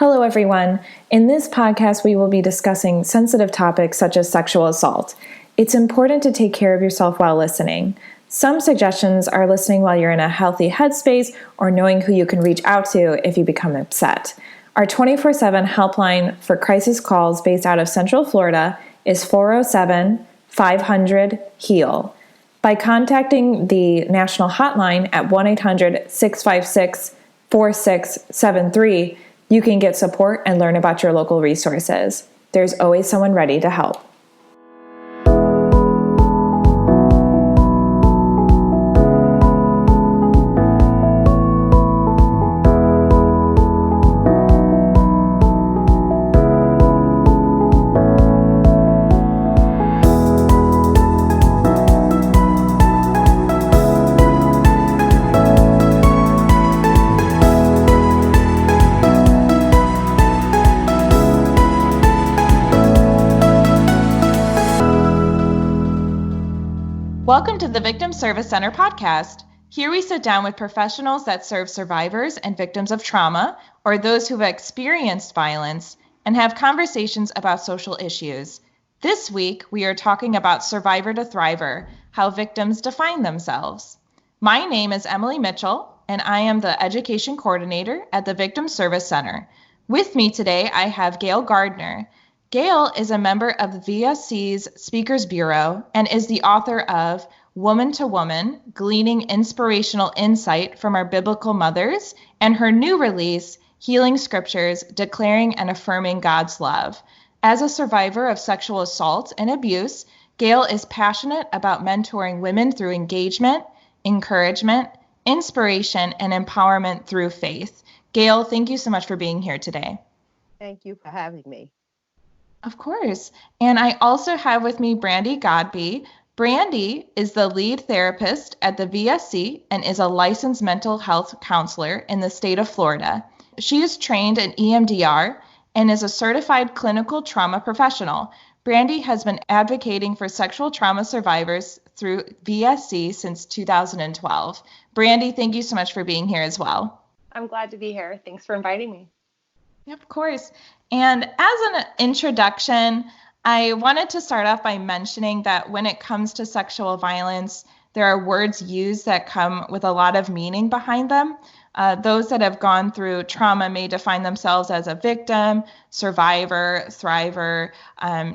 Hello, everyone. In this podcast, we will be discussing sensitive topics such as sexual assault. It's important to take care of yourself while listening. Some suggestions are listening while you're in a healthy headspace or knowing who you can reach out to if you become upset. Our 24/7 helpline for crisis calls based out of Central Florida is 407-500-HEAL. By contacting the National Hotline at 1-800-656-4673, you can get support and learn about your local resources. There's always someone ready to help. Welcome to the Victim Service Center podcast. Here we sit down with professionals that serve survivors and victims of trauma or those who have experienced violence and have conversations about social issues. This week, we are talking about Survivor to Thriver, how victims define themselves. My name is Emily Mitchell, and I am the Education Coordinator at the Victim Service Center. With me today, I have Gail Gardner. Gail is a member of the VSC's Speakers Bureau and is the author of Woman to Woman, Gleaning Inspirational Insight from Our Biblical Mothers, and her new release, Healing Scriptures, Declaring and Affirming God's Love. As a survivor of sexual assault and abuse, Gail is passionate about mentoring women through engagement, encouragement, inspiration, and empowerment through faith. Gail, thank you so much for being here today. Thank you for having me. Of course. And I also have with me Brandy Godby. Brandy is the lead therapist at the VSC and is a licensed mental health counselor in the state of Florida. She is trained in EMDR and is a certified clinical trauma professional. Brandy has been advocating for sexual trauma survivors through VSC since 2012. Brandy, thank you so much for being here as well. I'm glad to be here. Thanks for inviting me. Of course. And as an introduction, I wanted to start off by mentioning that when it comes to sexual violence, there are words used that come with a lot of meaning behind them. Those that have gone through trauma may define themselves as a victim, survivor, thriver.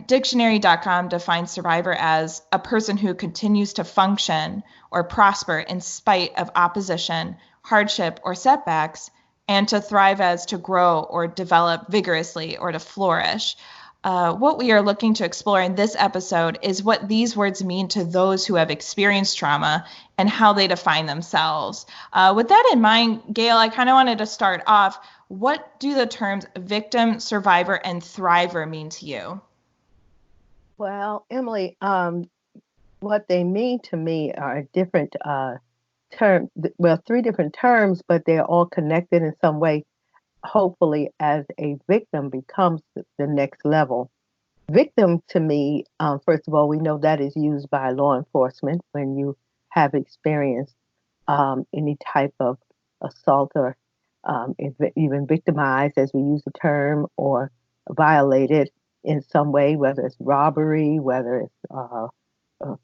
Dictionary.com defines survivor as a person who continues to function or prosper in spite of opposition, hardship, or setbacks, and to thrive as to grow or develop vigorously or to flourish. What we are looking to explore in this episode is what these words mean to those who have experienced trauma and how they define themselves. With that in mind, Gail, I kind of wanted to start off. What do the terms victim, survivor, and thriver mean to you? Well, Emily, what they mean to me are different terms. Well, three different terms, but they're all connected in some way. Hopefully, as a victim becomes the next level. Victim to me, first of all, we know that is used by law enforcement when you have experienced any type of assault or even victimized, as we use the term, or violated in some way, whether it's robbery, whether it's a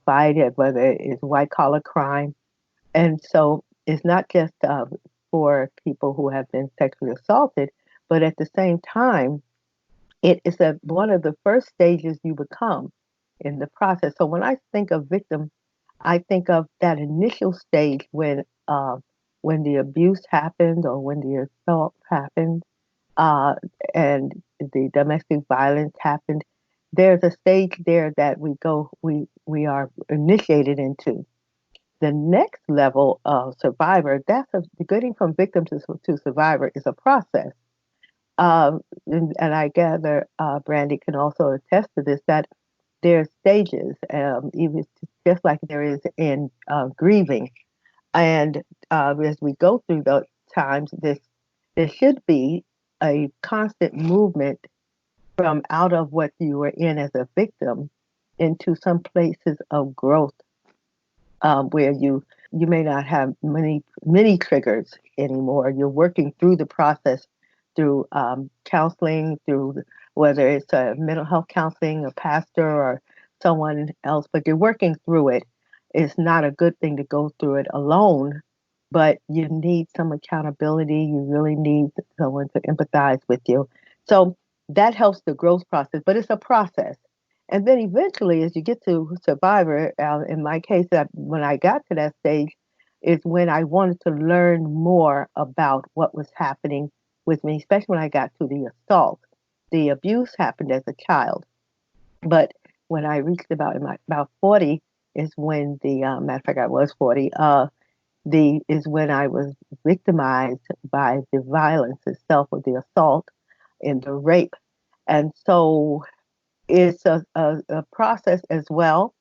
fight, whether it's white collar crime. And so it's not just for people who have been sexually assaulted, but at the same time, it is one of the first stages you become in the process. So when I think of victim, I think of that initial stage when the abuse happened or when the assault happened and the domestic violence happened. There's a stage there that we are initiated into. The next level of survivor, getting from victim to survivor is a process. And I gather Brandy can also attest to this, that there are stages, even just like there is in grieving. And as we go through those times, there should be a constant movement from out of what you were in as a victim into some places of growth where you may not have many triggers anymore. You're working through the process through counseling, through whether it's a mental health counseling, a pastor, or someone else, but you're working through it. It's not a good thing to go through it alone, but you need some accountability. You really need someone to empathize with you. So that helps the growth process, but it's a process. And then eventually, as you get to survivor, in my case, when I got to that stage, is when I wanted to learn more about what was happening with me, especially when I got to the assault. The abuse happened as a child, but when I reached about 40 is when the matter of fact I was 40 is when I was victimized by the violence itself, of the assault and the rape, and so it's a process as well.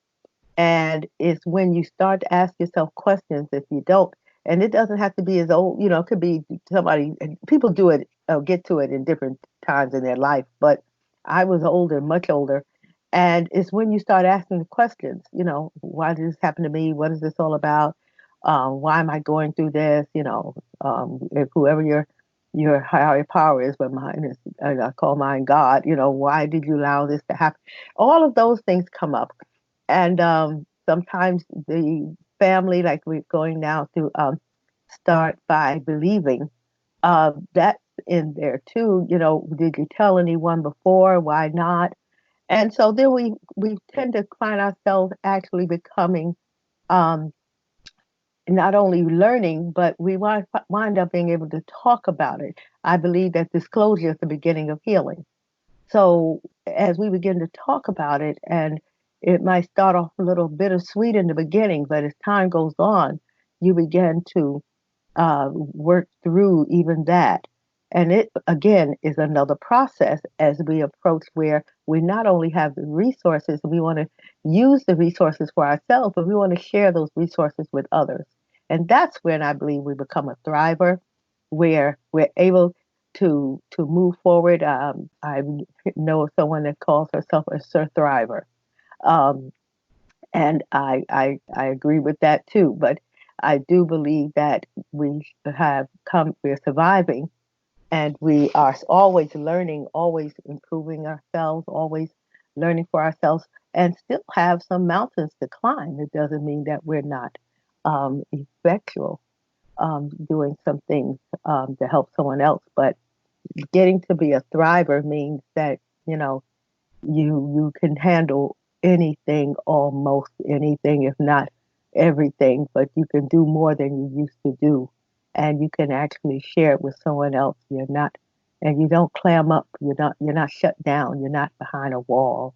And it's when you start to ask yourself questions. If you don't, and it doesn't have to be as old, it could be somebody, and people do it, get to it in different times in their life. But I was older, much older. And it's when you start asking the questions, why did this happen to me? What is this all about? Why am I going through this? If whoever your higher power is, but mine is, I call mine God, why did you allow this to happen? All of those things come up. And sometimes the family, like we're going now to start by believing, that's in there too. Did you tell anyone before? Why not? And so then we tend to find ourselves actually becoming um, not only learning, but we wind up being able to talk about it. I believe that disclosure is the beginning of healing. So as we begin to talk about it, and it might start off a little bittersweet in the beginning, but as time goes on, you begin to work through even that. And it, again, is another process as we approach where we not only have the resources, we want to use the resources for ourselves, but we want to share those resources with others. And that's when I believe we become a thriver, where we're able to move forward. I know someone that calls herself a Sir Thriver. Um, and I agree with that too. But I do believe that we're surviving, and we are always learning, always improving ourselves, always learning for ourselves, and still have some mountains to climb. It doesn't mean that we're not effectual, doing some things to help someone else. But getting to be a thriver means that, you can handle anything, almost anything, if not everything, but you can do more than you used to do. And you can actually share it with someone else. And you don't clam up. You're not shut down. You're not behind a wall,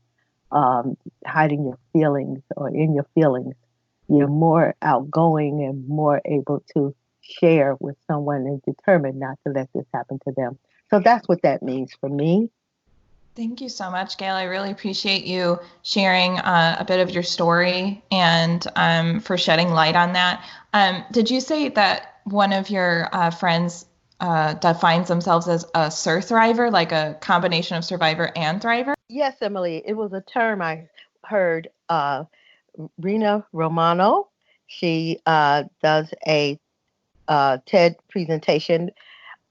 hiding your feelings or in your feelings. You're more outgoing and more able to share with someone and determined not to let this happen to them. So that's what that means for me. Thank you so much, Gail. I really appreciate you sharing a bit of your story and for shedding light on that. Did you say that one of your friends defines themselves as a Sir Thriver, like a combination of survivor and thriver? Yes, Emily. It was a term I heard. Rena Romano, she does a TED presentation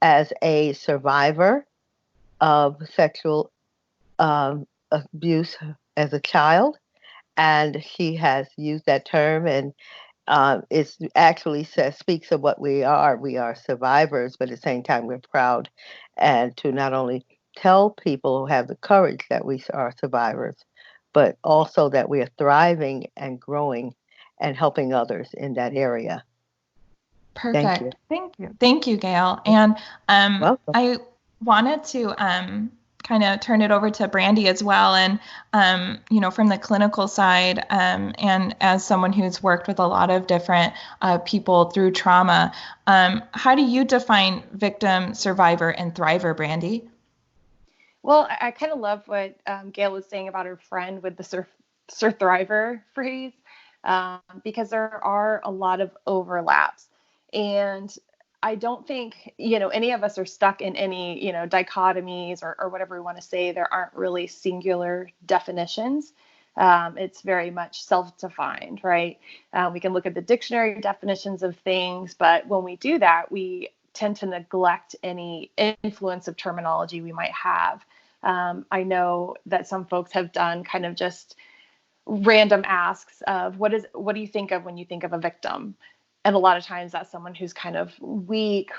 as a survivor of sexual abuse as a child, and she has used that term, and it actually speaks of what we are. We are survivors, but at the same time, we're proud, and to not only tell people who have the courage that we are survivors, but also that we are thriving and growing and helping others in that area. Perfect. Thank you, Gail. And Welcome. I wanted to kind of turn it over to Brandy as well. And, from the clinical side, and as someone who's worked with a lot of different people through trauma, how do you define victim, survivor, and thriver, Brandy? Well, I kind of love what Gail was saying about her friend with the Sir Thriver phrase, because there are a lot of overlaps. And I don't think, any of us are stuck in any, dichotomies or whatever we want to say. There aren't really singular definitions. It's very much self-defined, right? We can look at the dictionary definitions of things, but when we do that, we tend to neglect any influence of terminology we might have. I know that some folks have done kind of just random asks of what do you think of when you think of a victim? And a lot of times that's someone who's kind of weak,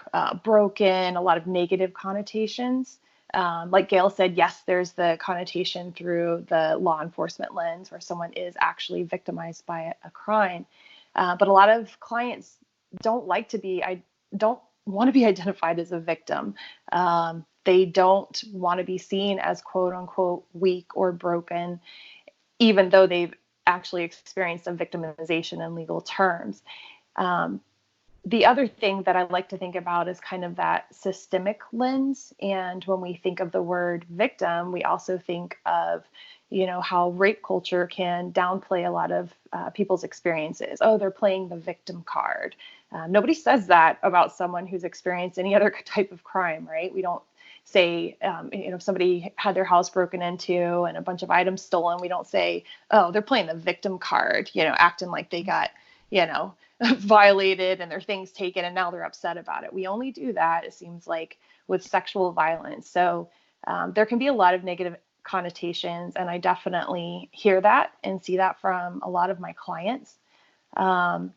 broken, a lot of negative connotations. Like Gail said, yes, there's the connotation through the law enforcement lens where someone is actually victimized by a crime. But a lot of clients don't want to be identified as a victim. They don't want to be seen as quote unquote weak or broken, even though they've actually experienced some victimization in legal terms. The other thing that I like to think about is kind of that systemic lens. And when we think of the word victim, we also think of, how rape culture can downplay a lot of people's experiences. Oh, they're playing the victim card. Nobody says that about someone who's experienced any other type of crime, right? We don't say, if somebody had their house broken into and a bunch of items stolen, we don't say, oh, they're playing the victim card, acting like they got, violated and their things taken and now they're upset about it. We only do that, it seems like, with sexual violence. So there can be a lot of negative connotations, and I definitely hear that and see that from a lot of my clients. And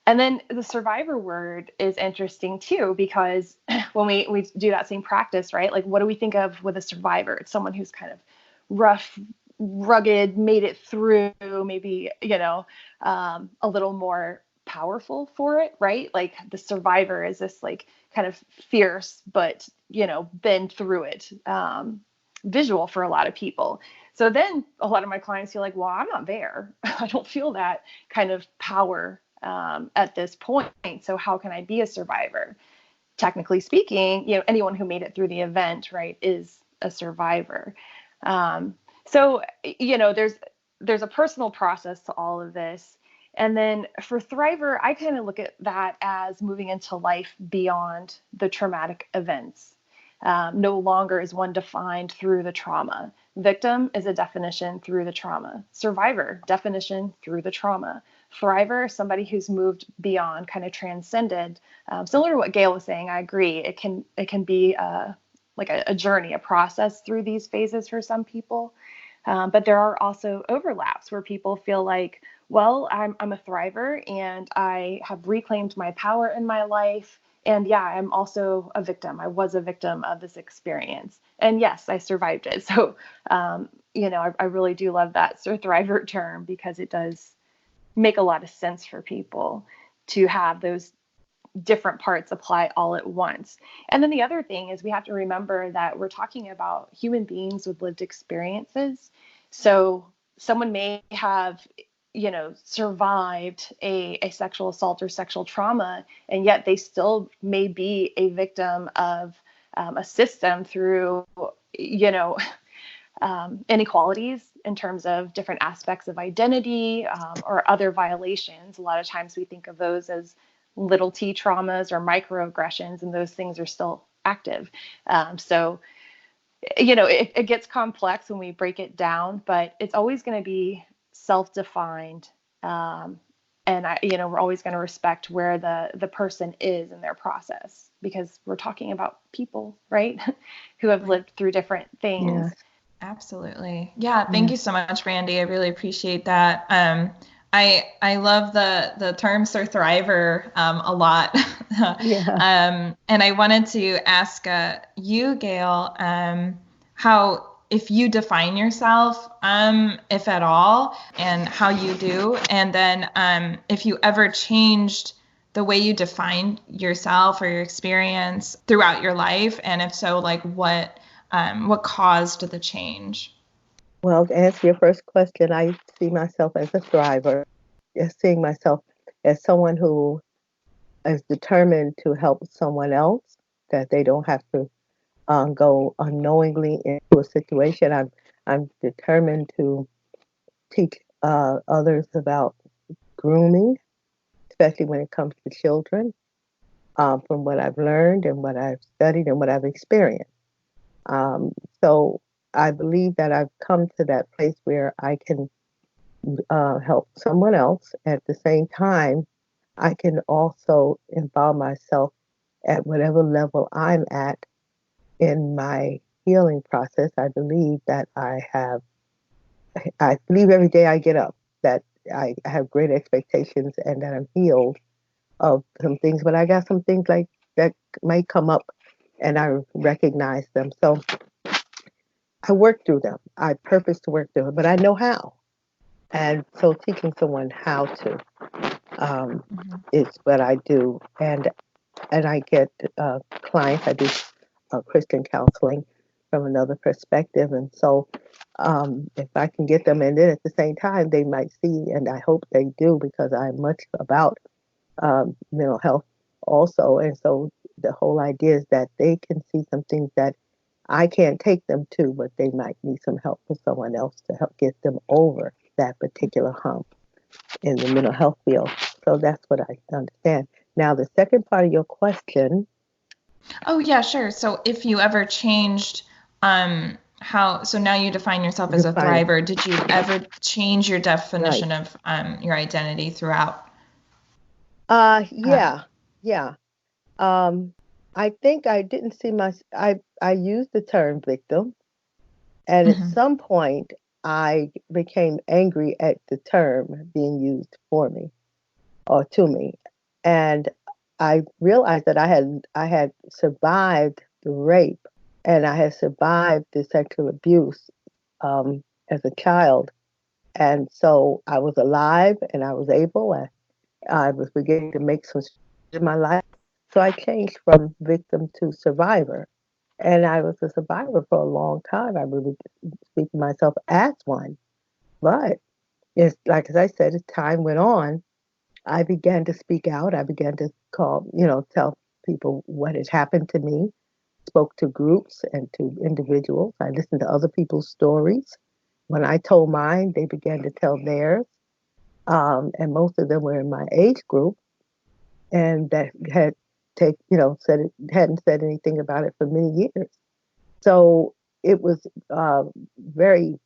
then the survivor word is interesting too, because when we do that same practice, right? Like, what do we think of with a survivor? It's someone who's kind of rough, rugged, made it through, maybe, a little more powerful for it, right? Like the survivor is this like kind of fierce, but, been through it, visual for a lot of people. So then a lot of my clients feel like, well, I'm not there. I don't feel that kind of power at this point. So how can I be a survivor? Technically speaking, anyone who made it through the event, right, is a survivor. So, there's a personal process to all of this. And then for Thriver, I kind of look at that as moving into life beyond the traumatic events. No longer is one defined through the trauma. Victim is a definition through the trauma. Survivor, definition through the trauma. Thriver, somebody who's moved beyond, kind of transcended. Similar to what Gail was saying, I agree. It can be like a journey, a process through these phases for some people. But there are also overlaps where people feel like, well, I'm a thriver and I have reclaimed my power in my life. And yeah, I'm also a victim. I was a victim of this experience. And yes, I survived it. So, I really do love that thriver term, because it does make a lot of sense for people to have those different parts apply all at once. And then the other thing is we have to remember that we're talking about human beings with lived experiences. So someone may have, survived a sexual assault or sexual trauma, and yet they still may be a victim of a system through, inequalities in terms of different aspects of identity or other violations. A lot of times we think of those as little t traumas or microaggressions, and those things are still active. So, it gets complex when we break it down, but it's always going to be self-defined. And we're always going to respect where the person is in their process, because we're talking about people, right? Who have lived through different things. Yeah. Absolutely. Yeah. Thank you so much, Randy. I really appreciate that. I love the term thriver a lot. Yeah. And I wanted to ask you, Gail, how, if you define yourself, if at all, and how you do, and then if you ever changed the way you defined yourself or your experience throughout your life, and if so, like what caused the change? Well, to answer your first question, I see myself as a thriver, seeing myself as someone who is determined to help someone else, that they don't have to go unknowingly into a situation. I'm determined to teach others about grooming, especially when it comes to children, from what I've learned and what I've studied and what I've experienced. So I believe that I've come to that place where I can help someone else. At the same time, I can also involve myself at whatever level I'm at in my healing process, I believe that I believe every day I get up that I have great expectations and that I'm healed of some things, but I got some things like that might come up and I recognize them. So I work through them. I purpose to work through it, but I know how. And so teaching someone how to is what I do. And I get clients. I do Christian counseling from another perspective. And so if I can get them, and then at the same time, they might see, and I hope they do, because I'm much about mental health also. And so the whole idea is that they can see some things that I can't take them to, but they might need some help with someone else to help get them over that particular hump in the mental health field. So that's what I understand. Now, the second part of your question. Oh, yeah, sure. So if you ever changed so now you define yourself as a thriver. Did you ever change your definition of your identity throughout? Yeah. I think I didn't see I used the term victim, and at some point I became angry at the term being used for me or to me. And I realized that I had survived the rape and I had survived the sexual abuse as a child. And so I was alive and I was able, I was beginning to make some changes in my life. So I changed from victim to survivor. And I was a survivor for a long time. I really speak to myself as one. But it's like, as I said, as time went on, I began to speak out. I began to tell people what had happened to me, spoke to groups and to individuals. I listened to other people's stories. When I told mine, they began to tell theirs. And most of them were in my age group and that hadn't said anything about it for many years. So it was very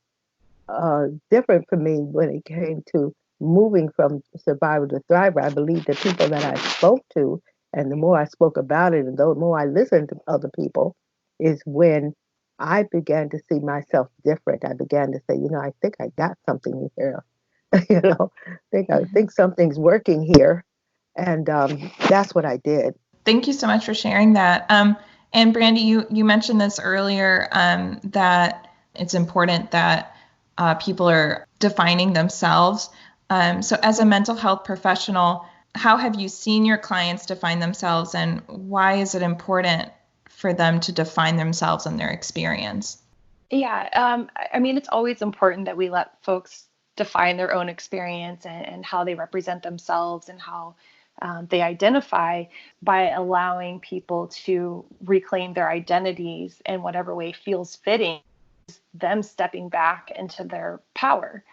different for me when it came to moving from survivor to thriver. I believe the people that I spoke to, and the more I spoke about it, and the more I listened to other people, is when I began to see myself different. I began to say, I think I got something here. I think something's working here, and that's what I did. Thank you so much for sharing that. And Brandy, you mentioned this earlier, that it's important that people are defining themselves. So as a mental health professional, how have you seen your clients define themselves, and why is it important for them to define themselves in their experience? Yeah, I mean, it's always important that we let folks define their own experience and how they represent themselves and how they identify, by allowing people to reclaim their identities in whatever way feels fitting, them stepping back into their power,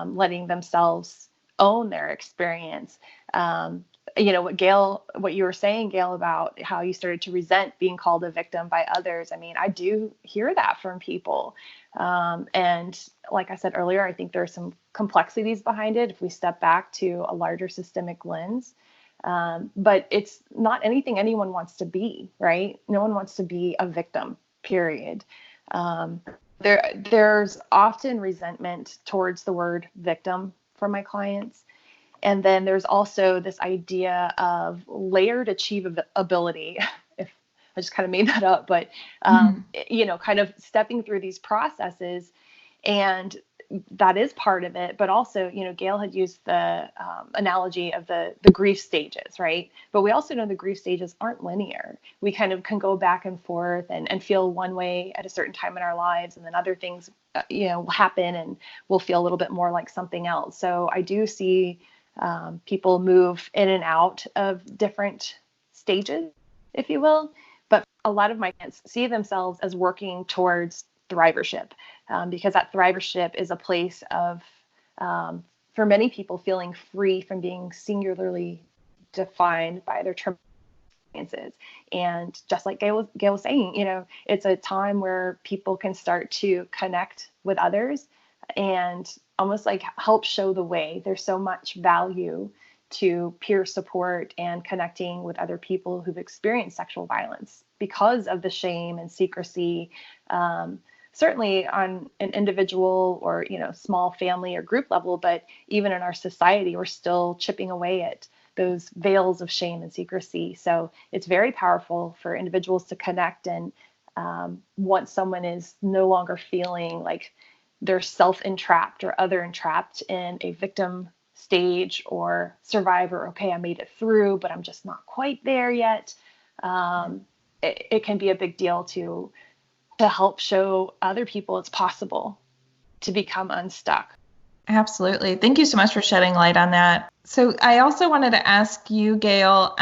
letting themselves own their experience. What you were saying, Gail, about how you started to resent being called a victim by others. I mean, I do hear that from people. And like I said earlier, I think there are some complexities behind it if we step back to a larger systemic lens. But it's not anything anyone wants to be, right? No one wants to be a victim, period. There's often resentment towards the word victim from my clients. And then there's also this idea of layered achievability. If I just kind of made that up, but kind of stepping through these processes, and that is part of it. But also, Gail had used the analogy of the grief stages, right? But we also know the grief stages aren't linear. We kind of can go back and forth and feel one way at a certain time in our lives, and then other things, happen, and we'll feel a little bit more like something else. So I do see people move in and out of different stages, if you will. But a lot of my clients see themselves as working towards thrivership, because that thrivership is a place of, for many people, feeling free from being singularly defined by their experiences. And just like Gail was saying, it's a time where people can start to connect with others and almost like help show the way. There's so much value to peer support and connecting with other people who've experienced sexual violence because of the shame and secrecy. Certainly on an individual or, small family or group level, but even in our society, we're still chipping away at those veils of shame and secrecy. So it's very powerful for individuals to connect. And once someone is no longer feeling like they're self-entrapped or other-entrapped in a victim stage or survivor, okay, I made it through, but I'm just not quite there yet. It can be a big deal to help show other people it's possible to become unstuck. Absolutely. Thank you so much for shedding light on that. So I also wanted to ask you, Gail,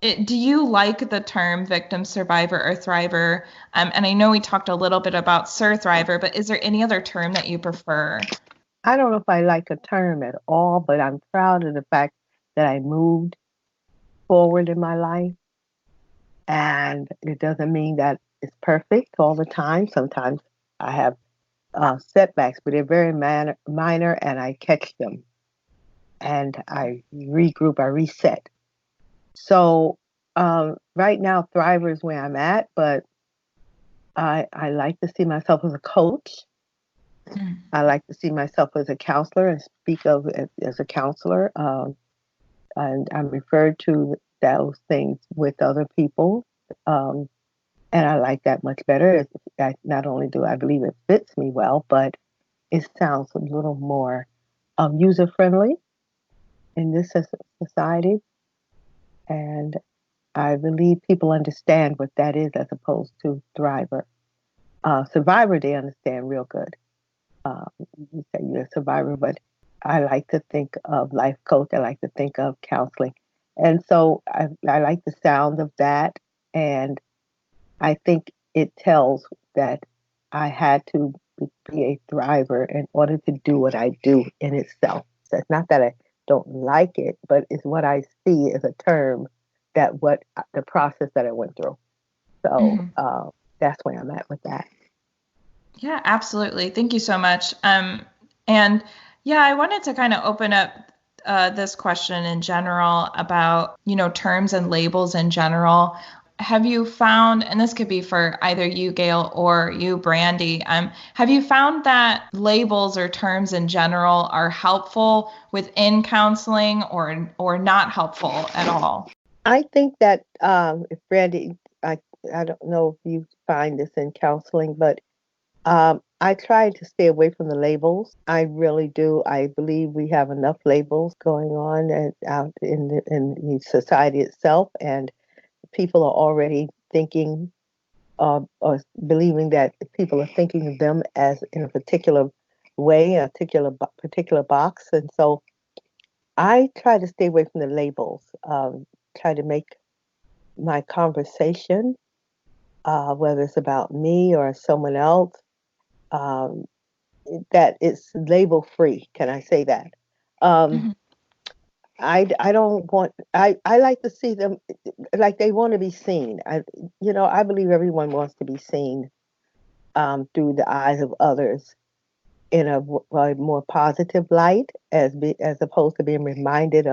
do you like the term victim, survivor, or thriver? And I know we talked a little bit about surthriver, but is there any other term that you prefer? I don't know if I like a term at all, but I'm proud of the fact that I moved forward in my life. And it doesn't mean that it's perfect all the time. Sometimes I have setbacks, but they're very minor, and I catch them. And I regroup, I reset. So right now, Thriver is where I'm at, but I like to see myself as a coach. I like to see myself as a counselor and speak of as a counselor. And I'm referred to those things with other people. And I like that much better. Not only do I believe it fits me well, but it sounds a little more user-friendly in this society. And I believe people understand what that is as opposed to thriver. Survivor, they understand real good. You say you're a survivor, but I like to think of life coach. I like to think of counseling. And so I like the sound of that. And I think it tells that I had to be a thriver in order to do what I do in itself. So it's not that I don't like it, but it's what I see as a term that what the process that I went through. So that's where I'm at with that. Yeah, absolutely. Thank you so much. And yeah, I wanted to kind of open up this question in general about, terms and labels in general. Have you found, and this could be for either you, Gail, or you, Brandy, have you found that labels or terms in general are helpful within counseling or not helpful at all? I think that if Brandy, I don't know if you find this in counseling, but I try to stay away from the labels. I really do. I believe we have enough labels going on out in the society itself, and people are already thinking or believing that people are thinking of them as in a particular way, a particular box. And so I try to stay away from the labels, try to make my conversation, whether it's about me or someone else, that it's label free. Can I say that? I don't want, I like to see them like they want to be seen. I believe everyone wants to be seen through the eyes of others in a more positive light, as opposed to being reminded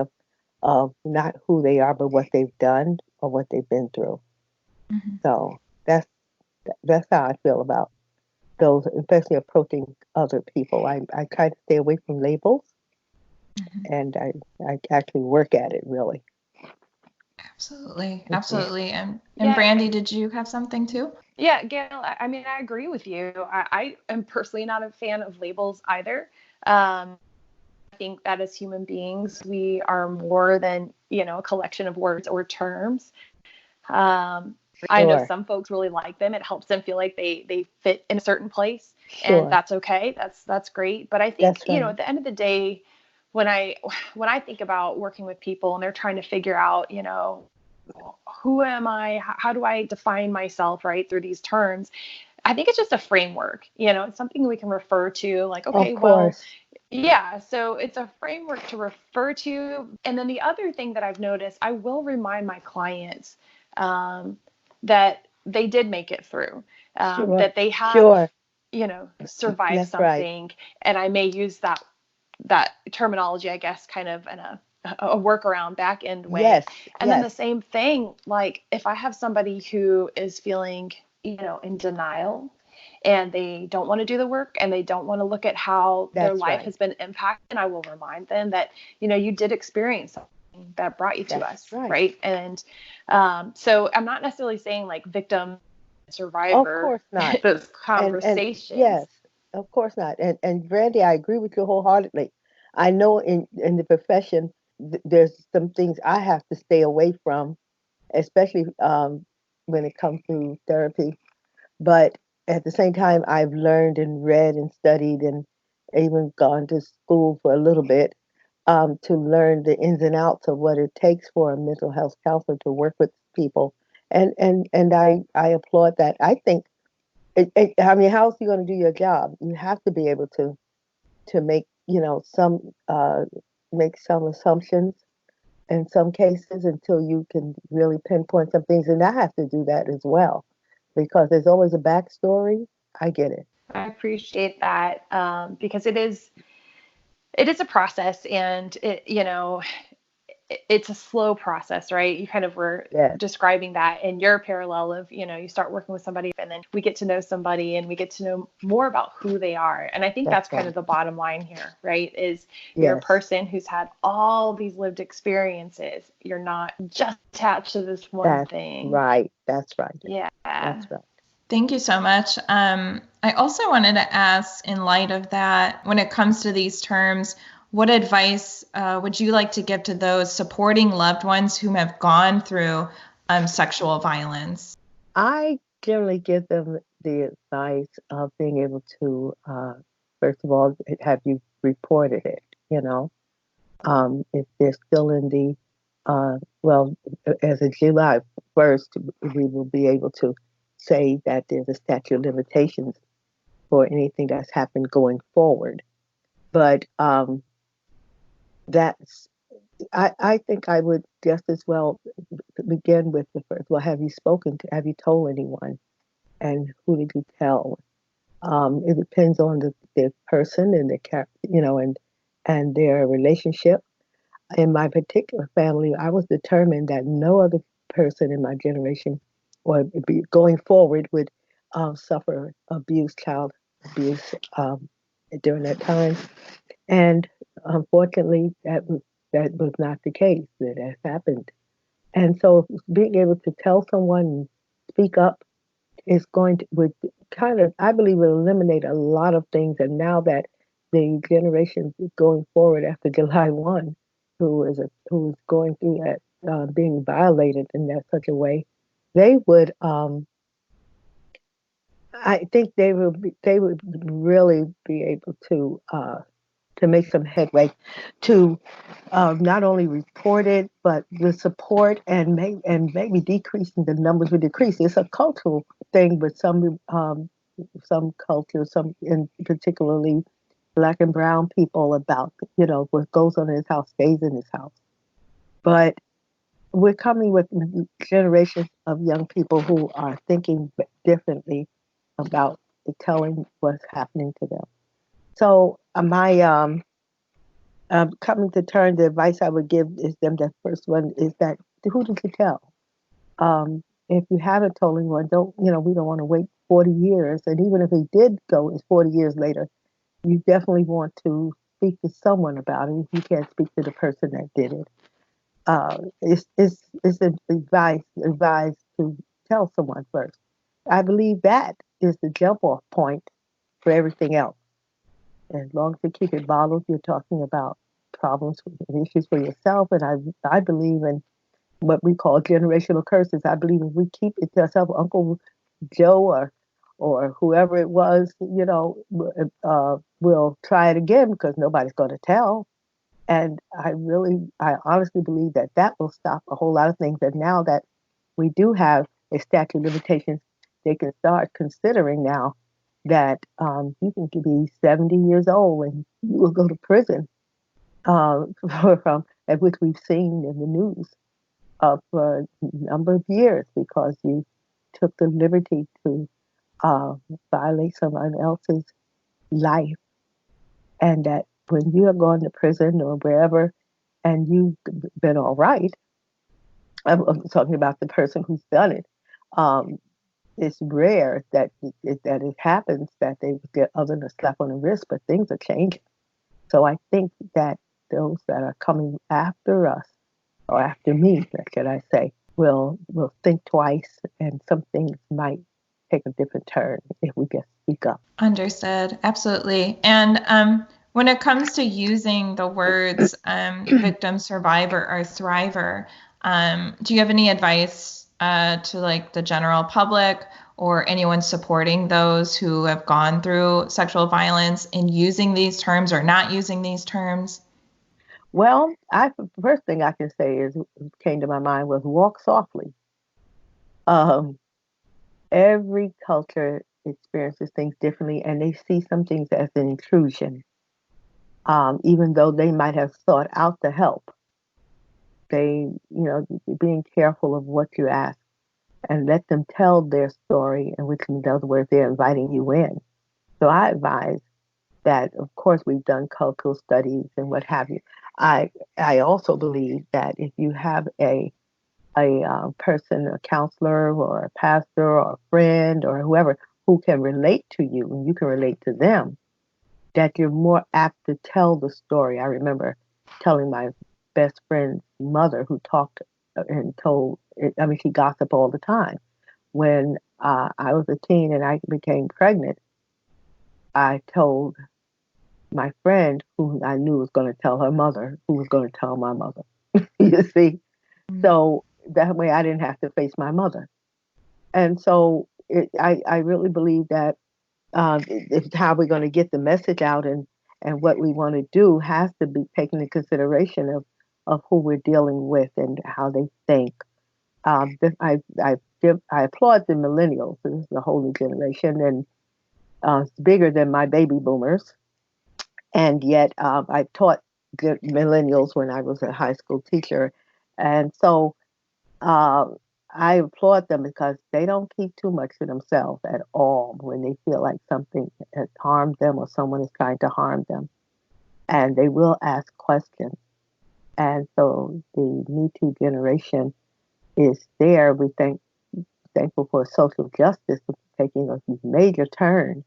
of not who they are, but what they've done or what they've been through. So that's how I feel about those, especially approaching other people. I try to stay away from labels, and I actually work at it, really. Absolutely. And Brandy, did you have something too? Yeah, Gail, I mean, I agree with you. I am personally not a fan of labels either. I think that as human beings, we are more than, a collection of words or terms. I know some folks really like them. It helps them feel like they fit in a certain place, and that's okay. That's great. But I think, at the end of the day, when I think about working with people and they're trying to figure out, who am I? How do I define myself, right, through these terms? I think it's just a framework. It's something we can refer to, like, okay, well, yeah, so it's a framework to refer to. And then the other thing that I've noticed, I will remind my clients that they did make it through, that they have, survived That's something. Right. And I may use that terminology, I guess, kind of in a a workaround back end way. Yes, And then yes, the same thing, like if I have somebody who is feeling, in denial and they don't want to do the work and they don't want to look at how their that's life right. has been impacted, I will remind them that, you did experience something that brought you to That's us. right. Right. And so I'm not necessarily saying like victim, Of survivor, course not. those And conversations. yes, of course not. And Brandy, I agree with you wholeheartedly. I know in the profession there's some things I have to stay away from, especially when it comes to therapy. But at the same time, I've learned and read and studied and even gone to school for a little bit to learn the ins and outs of what it takes for a mental health counselor to work with people. And I applaud that. I think I mean, how else are you going to do your job? You have to be able to make some make some assumptions in some cases until you can really pinpoint some things, and I have to do that as well because there's always a backstory. I get it. I appreciate that, because it is a process, and it's a slow process, right? You kind of were Yes, describing that in your parallel of, you start working with somebody and then we get to know somebody and we get to know more about who they are. And I think that's that's kind right. of the bottom line here, right? Is you're a Yes, person who's had all these lived experiences. You're not just attached to this one that's thing. right. That's right. Yeah. That's right. Thank you so much. I also wanted to ask, in light of that, when it comes to these terms, what advice would you like to give to those supporting loved ones who have gone through sexual violence? I generally give them the advice of being able to, first of all, have you reported it? You know, if they're still in the, well, as of July 1st, we will be able to say that there's a statute of limitations for anything that's happened going forward. But that's, I think I would just as well begin with the first, well, have you told anyone? And who did you tell? It depends on the person and the and their relationship. In my particular family, I was determined that no other person in my generation or going forward would suffer abuse, child abuse during that time. And unfortunately, that was not the case. That has happened. And so, being able to tell someone and speak up is going to would kind of, I believe, will eliminate a lot of things. And now that the generations going forward after July 1, who is going through that, being violated in that such a way, they would, I think they would really be able to make some headway to not only report it, but the support and maybe decreasing the numbers would decrease. It's a cultural thing with some cultures, some in particularly Black and brown people about what goes on in his house stays in his house. But we're coming with generations of young people who are thinking differently about telling what's happening to them. So my coming to terms, the advice I would give is them. The first one is that who did you tell? If you haven't told anyone, we don't want to wait 40 years. And even if he did go, it's 40 years later. You definitely want to speak to someone about it if you can't speak to the person that did it. It's advised to tell someone first. I believe that is the jump off point for everything else. As long as you keep it bottled, you're talking about problems and issues for yourself. And I believe in what we call generational curses. I believe if we keep it to ourselves, Uncle Joe or whoever it was, will try it again because nobody's going to tell. And I honestly believe that that will stop a whole lot of things. And now that we do have a statute of limitations, they can start considering now that you can be 70 years old and you will go to prison from at which we've seen in the news for a number of years because you took the liberty to violate someone else's life, and that when you are going to prison or wherever, and you've been all right. I'm talking about the person who's done it. Um, it's rare that it happens that they get other than a slap on the wrist, but things are changing. So I think that those that are coming after us, or after me, should I say, will think twice, and some things might take a different turn if we just speak up. Understood. Absolutely. And when it comes to using the words victim, survivor, or thriver, do you have any advice to like the general public or anyone supporting those who have gone through sexual violence in using these terms or not using these terms? Well, the first thing I can say is came to my mind was walk softly. Um, every culture experiences things differently, and they see some things as an intrusion. Even though they might have sought out the help, they, being careful of what you ask and let them tell their story, and which in other words, they're inviting you in. So I advise that, of course, we've done cultural studies and what have you. I also believe that if you have a person, a counselor or a pastor or a friend or whoever who can relate to you and you can relate to them, that you're more apt to tell the story. I remember telling my best friend's mother who talked and told, I mean, she gossiped all the time. When I was a teen and I became pregnant, I told my friend who I knew was going to tell her mother, who was going to tell my mother. You see? So that way I didn't have to face my mother. And so I really believe that it's how we're going to get the message out, and what we want to do has to be taken into consideration of who we're dealing with and how they think. I applaud the millennials. This is a whole new generation, and it's bigger than my baby boomers. And yet I taught the millennials when I was a high school teacher. And so uh, I applaud them because they don't keep too much to themselves at all when they feel like something has harmed them or someone is trying to harm them. And they will ask questions. And so the Me Too generation is there. Thankful for social justice taking a major turn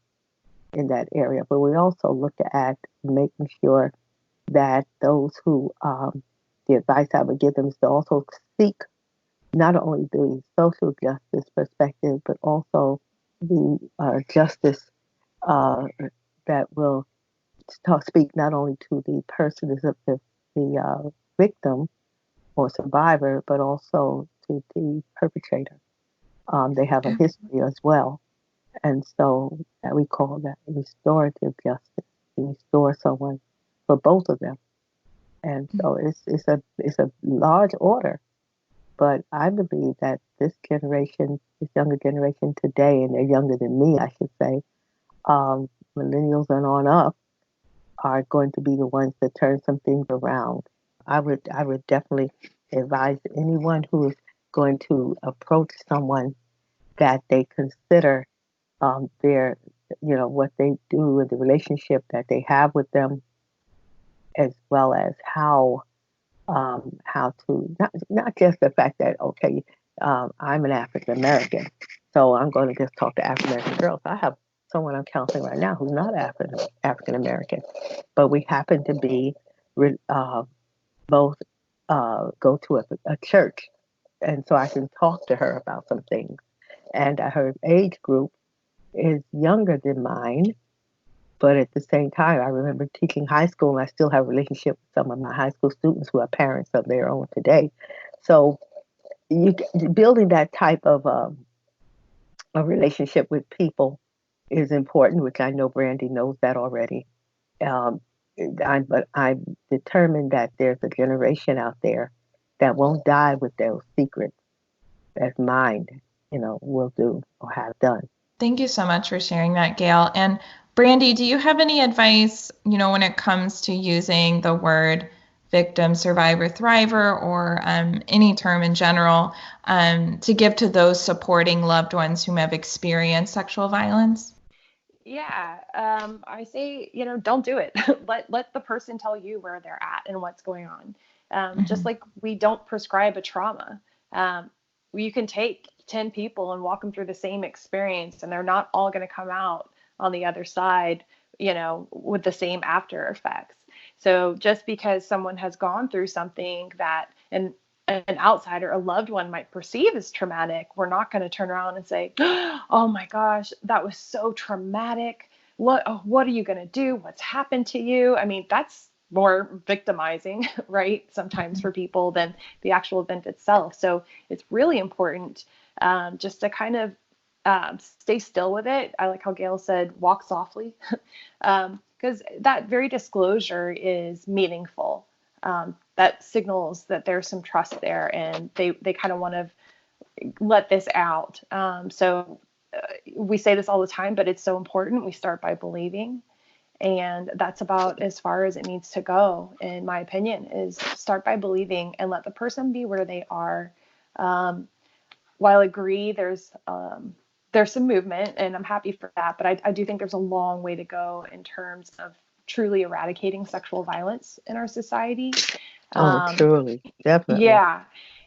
in that area. But we also look at making sure that those who, the advice I would give them is to also seek not only the social justice perspective, but also the justice that will speak not only to the person as the victim or survivor, but also to the perpetrator. They have a history as well. And so we call that restorative justice, to restore someone for both of them. And so it's a large order. But I believe that this younger generation today, and they're younger than me, I should say, millennials and on up, are going to be the ones that turn some things around. I would definitely advise anyone who is going to approach someone that they consider their, what they do in the relationship that they have with them, as well as how to not just the fact that okay, I'm an African American, so I'm going to just talk to African American girls. I have someone I'm counseling right now who's not African American, but we happen to be both go to a church, and so I can talk to her about some things. And her age group is younger than mine, but at the same time, I remember teaching high school, and I still have a relationship with some of my high school students who are parents of their own today. So building that type of a relationship with people is important, which I know Brandy knows that already. But I'm determined that there's a generation out there that won't die with those secrets, as mine, will do or have done. Thank you so much for sharing that, Gail. And Brandy, do you have any advice, when it comes to using the word victim, survivor, thriver, or any term in general to give to those supporting loved ones who have experienced sexual violence? Yeah, I say, don't do it. Let the person tell you where they're at and what's going on. Just like we don't prescribe a trauma. You can take 10 people and walk them through the same experience, and they're not all going to come out on the other side, with the same after effects. So just because someone has gone through something that an outsider, a loved one, might perceive as traumatic, we're not going to turn around and say, oh my gosh, that was so traumatic. What are you going to do? What's happened to you? I mean, that's more victimizing, right? Sometimes for people than the actual event itself. So it's really important just to kind of stay still with it. I like how Gail said, walk softly, because that very disclosure is meaningful. That signals that there's some trust there, and they kind of want to let this out. So we say this all the time, but it's so important. We start by believing. And that's about as far as it needs to go, in my opinion, is start by believing and let the person be where they are. While I agree, there's some movement, and I'm happy for that. But I do think there's a long way to go in terms of truly eradicating sexual violence in our society. Truly, definitely. Yeah.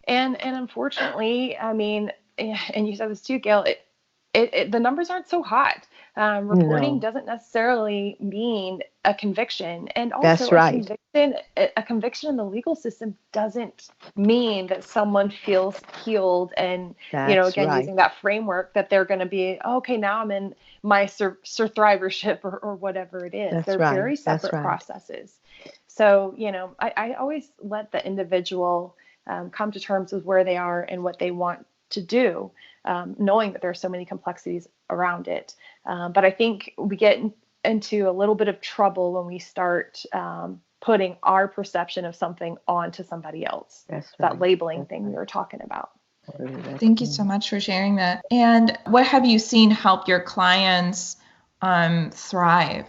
And unfortunately, I mean, and you said this too, Gail, the numbers aren't so hot. Reporting doesn't necessarily mean a conviction. And also That's right. A conviction in the legal system doesn't mean that someone feels healed and, using that framework that they're going to be, okay, now I'm in my survivorship or whatever it is. They're very separate processes. So, I always let the individual come to terms with where they are and what they want to do, knowing that there are so many complexities around it. But I think we get into a little bit of trouble when we start putting our perception of something onto somebody else. That labeling thing we were talking about. Thank you so much for sharing that. And what have you seen help your clients thrive?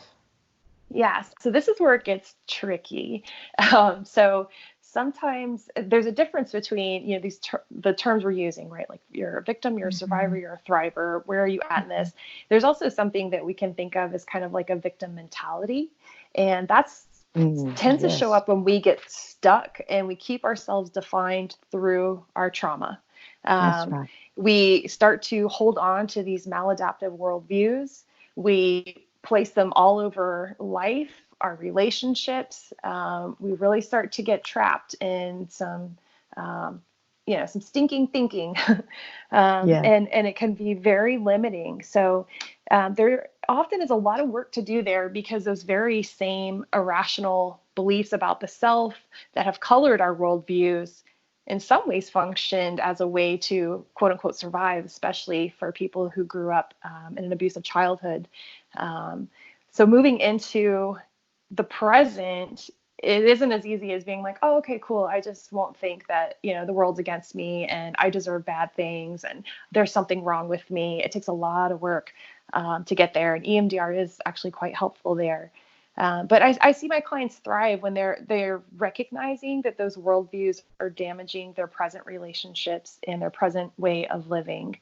Yeah, so this is where it gets tricky. So sometimes there's a difference between, the terms we're using, right? Like you're a victim, you're a survivor, you're a thriver. Where are you at in this? There's also something that we can think of as kind of like a victim mentality. And that's tends to show up when we get stuck and we keep ourselves defined through our trauma. We start to hold on to these maladaptive worldviews. We place them all over life, our relationships. We really start to get trapped in some stinking thinking, and it can be very limiting. So there often is a lot of work to do there, because those very same irrational beliefs about the self that have colored our worldviews in some ways functioned as a way to, quote unquote, survive, especially for people who grew up in an abusive childhood. So moving into the present, it isn't as easy as being like, oh, okay, cool. I just won't think that, the world's against me and I deserve bad things and there's something wrong with me. It takes a lot of work to get there. And EMDR is actually quite helpful there. But I see my clients thrive when they're recognizing that those worldviews are damaging their present relationships and their present way of living.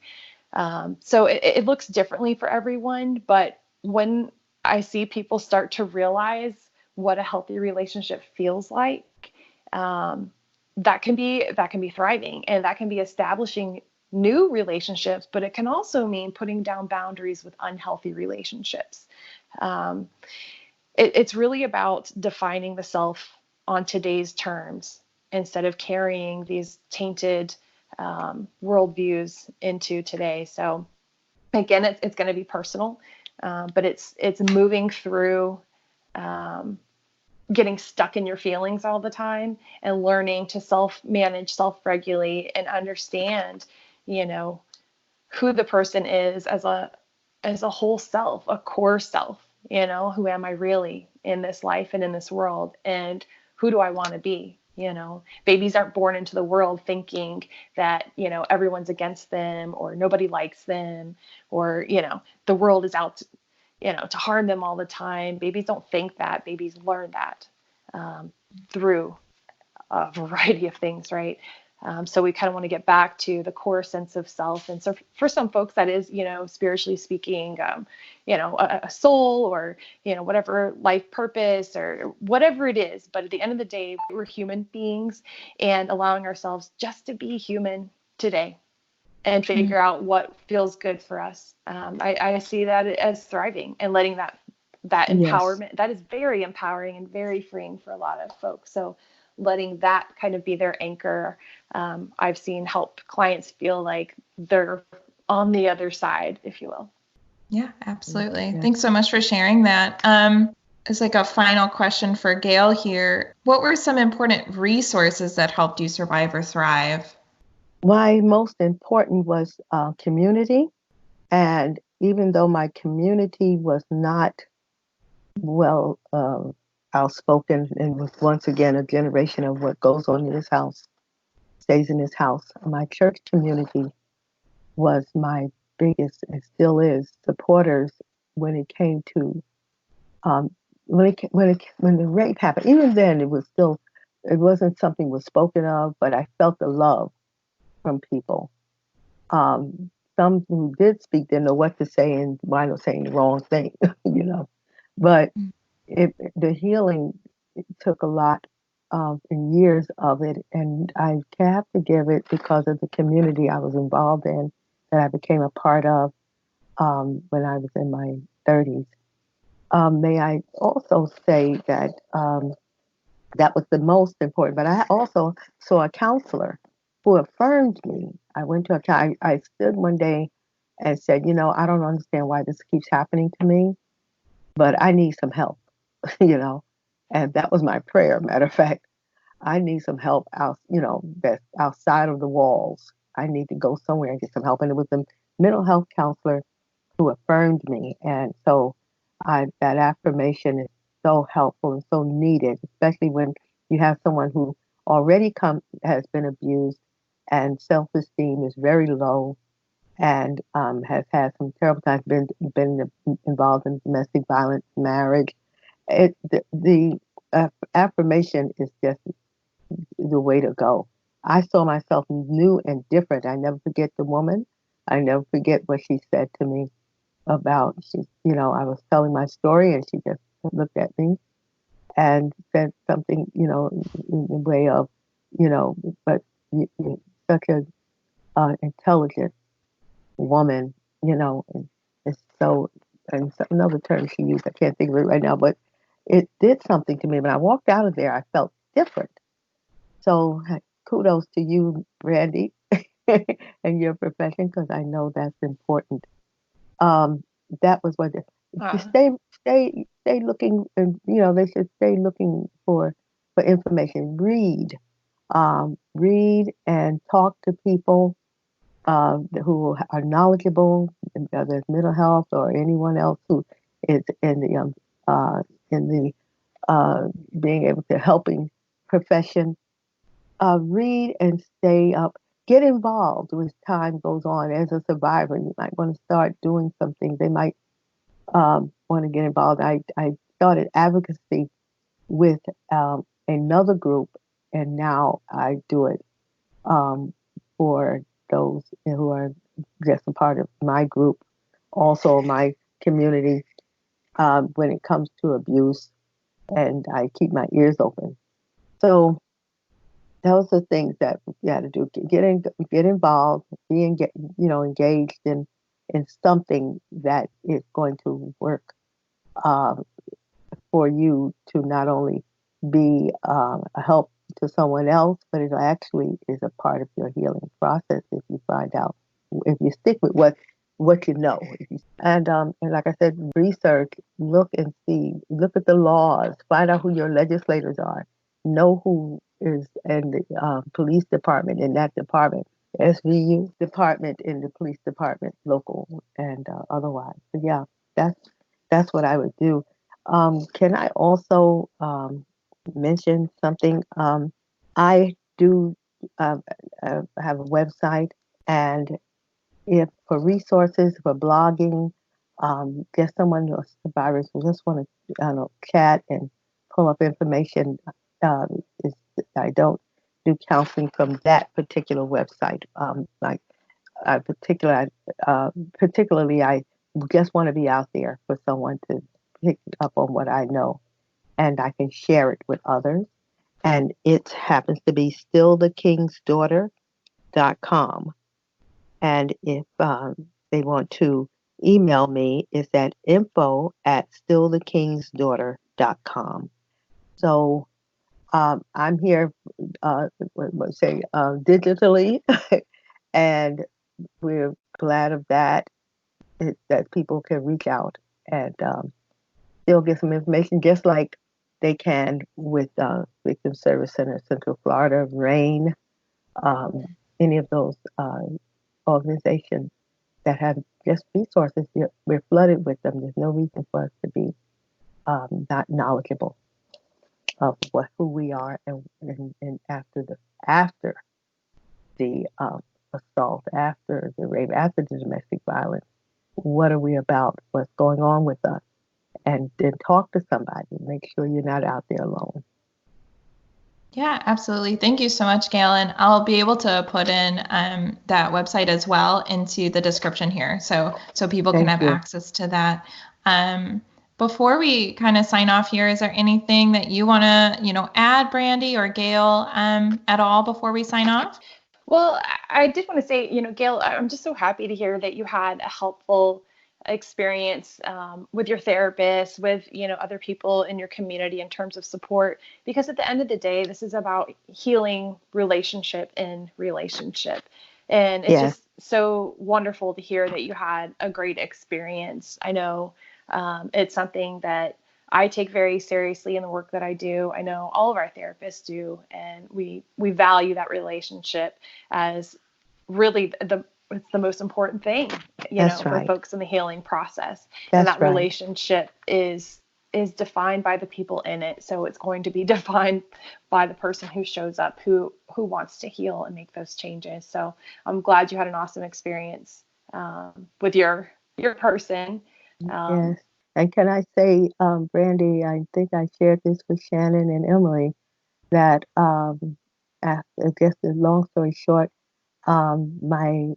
So it looks differently for everyone. But when I see people start to realize what a healthy relationship feels like, that can be thriving, and that can be establishing new relationships, but it can also mean putting down boundaries with unhealthy relationships. It's really about defining the self on today's terms instead of carrying these tainted worldviews into today. So again, it's going to be personal, but it's moving through getting stuck in your feelings all the time and learning to self-manage, self-regulate, and understand, who the person is as a whole self, a core self. Who am I really in this life and in this world, and who do I want to be? Babies aren't born into the world thinking that, everyone's against them or nobody likes them, or, the world is out, to harm them all the time. Babies don't think that. Babies learn that through a variety of things, right? So we kind of want to get back to the core sense of self. And so for some folks, that is, spiritually speaking, a soul or, whatever life purpose or whatever it is. But at the end of the day, we're human beings, and allowing ourselves just to be human today and figure out what feels good for us. I see that as thriving and letting that empowerment, that is very empowering and very freeing for a lot of folks. So letting that kind of be their anchor, I've seen help clients feel like they're on the other side, if you will. Yeah, absolutely. Yeah. Thanks so much for sharing that. It's like a final question for Gail here. What were some important resources that helped you survive or thrive? My most important was community. And even though my community was not well outspoken, and was once again a generation of what goes on in this house stays in this house, my church community was my biggest, and still is, supporters when it came to when the rape happened. Even then, it wasn't something was spoken of, but I felt the love from people. Some who did speak didn't know what to say and wind up saying the wrong thing, But the healing took a lot and years of it, and I have to give it because of the community I was involved in, that I became a part of when I was in my 30s. May I also say that that was the most important, but I also saw a counselor who affirmed me. I went to I stood one day and said, I don't understand why this keeps happening to me, but I need some help, and that was my prayer. Matter of fact, I need some help that's outside of the walls. I need to go somewhere and get some help. And it was a mental health counselor who affirmed me. And so that affirmation is so helpful and so needed, especially when you have someone who already has been abused and self-esteem is very low and has had some terrible times, been involved in domestic violence, marriage. The affirmation is just the way to go. I saw myself new and different. I never forget the woman. I never forget what she said to me about, I was telling my story and she just looked at me and said something, in the way of, but you're such a intelligent woman, and it's so, and another term she used, I can't think of it right now, but it did something to me. When I walked out of there, I felt different. So kudos to you, Randy, and your profession, because I know that's important. That was what stay looking, and they should stay looking for information. Read and talk to people who are knowledgeable, whether it's mental health or anyone else who is in the being able to helping profession. Read and stay up. Get involved as time goes on. As a survivor, you might want to start doing some things. They might want to get involved. I started advocacy with another group, and now I do it for those who are just a part of my group, also my community, when it comes to abuse, and I keep my ears open. So those are things that you got to do. Get involved, engaged in something that is going to work for you to not only be a help to someone else, but it actually is a part of your healing process if you find out, if you stick with what you know. And like I said, research, look at the laws, find out who your legislators are, know who is in the police department, in that department, SVU department, in the police department, local and otherwise. So yeah, that's what I would do. Can I also mention something? I do have a website, and if for resources, for blogging, just someone or survivors who just want to chat and pull up information, I don't do counseling from that particular website. Particularly, I just want to be out there for someone to pick up on what I know, and I can share it with others. And it happens to be stillthekingsdaughter.com. And if they want to email me, it's at info@stillthekingsdaughter.com. So I'm here, digitally, and we're glad of that, that people can reach out and still get some information, just like they can with Victim Service Center, Central Florida, RAIN, any of those organizations that have just resources. We're flooded with them. There's no reason for us to be not knowledgeable of who we are, and after the assault, after the rape, after the domestic violence, what are we about? What's going on with us? And then talk to somebody. Make sure you're not out there alone. Yeah, absolutely. Thank you so much, Gail. And I'll be able to put in that website as well into the description here, so people can have access to that. Before we kind of sign off here, is there anything that you want to, add, Brandy or Gail, at all before we sign off? Well, I did want to say, Gail, I'm just so happy to hear that you had a helpful experience with your therapist, with, other people in your community in terms of support, because at the end of the day, this is about healing relationship in relationship. And it's just so wonderful to hear that you had a great experience. I know it's something that I take very seriously in the work that I do. I know all of our therapists do, and we value that relationship as really it's the most important thing, for folks in the healing process. And that relationship is defined by the people in it. So it's going to be defined by the person who shows up, who wants to heal and make those changes. So I'm glad you had an awesome experience with your person. Yes. And can I say, Brandy, I think I shared this with Shannon and Emily, that I guess the long story short, my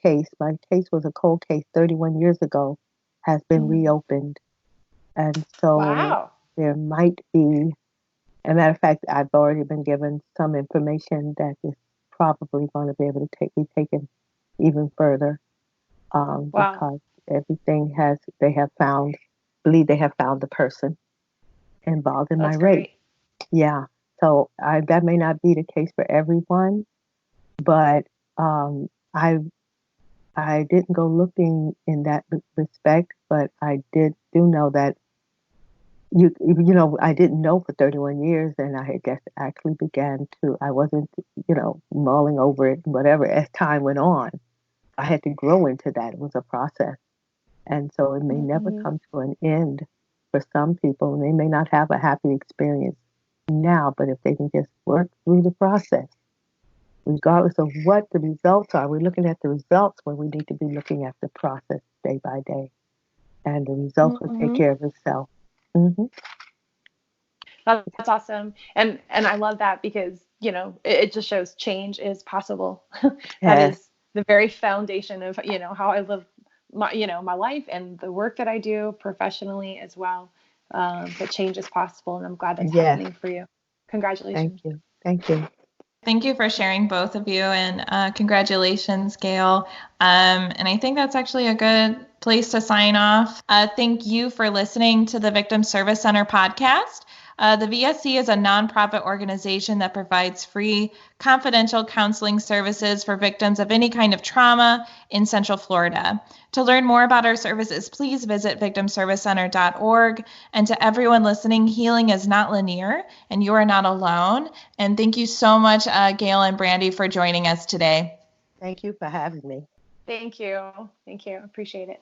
case was a cold case 31 years ago, has been reopened. And so there might be, as a matter of fact, I've already been given some information that is probably going to be able to be taken even further, because everything they have found the person involved in my rape. Yeah. So that may not be the case for everyone, but I didn't go looking in that respect, but I do know that I didn't know for 31 years, and I had just actually I wasn't, mulling over it, whatever, as time went on. I had to grow into that. It was a process. And so it may never come to an end for some people, and they may not have a happy experience now, but if they can just work through the process, regardless of what the results are, we're looking at the results when we need to be looking at the process day by day. And the results will take care of itself. Mm-hmm. That's awesome. And I love that because, it just shows change is possible. That is the very foundation of, how I live my life and the work that I do professionally as well. That change is possible. And I'm glad that's happening for you. Congratulations. Thank you. Thank you for sharing, both of you, and congratulations, Gail. And I think that's actually a good place to sign off. Thank you for listening to the Victim Service Center podcast. The VSC is a nonprofit organization that provides free, confidential counseling services for victims of any kind of trauma in Central Florida. To learn more about our services, please visit victimservicecenter.org. And to everyone listening, healing is not linear, and you are not alone. And thank you so much, Gail and Brandy, for joining us today. Thank you for having me. Thank you. Appreciate it.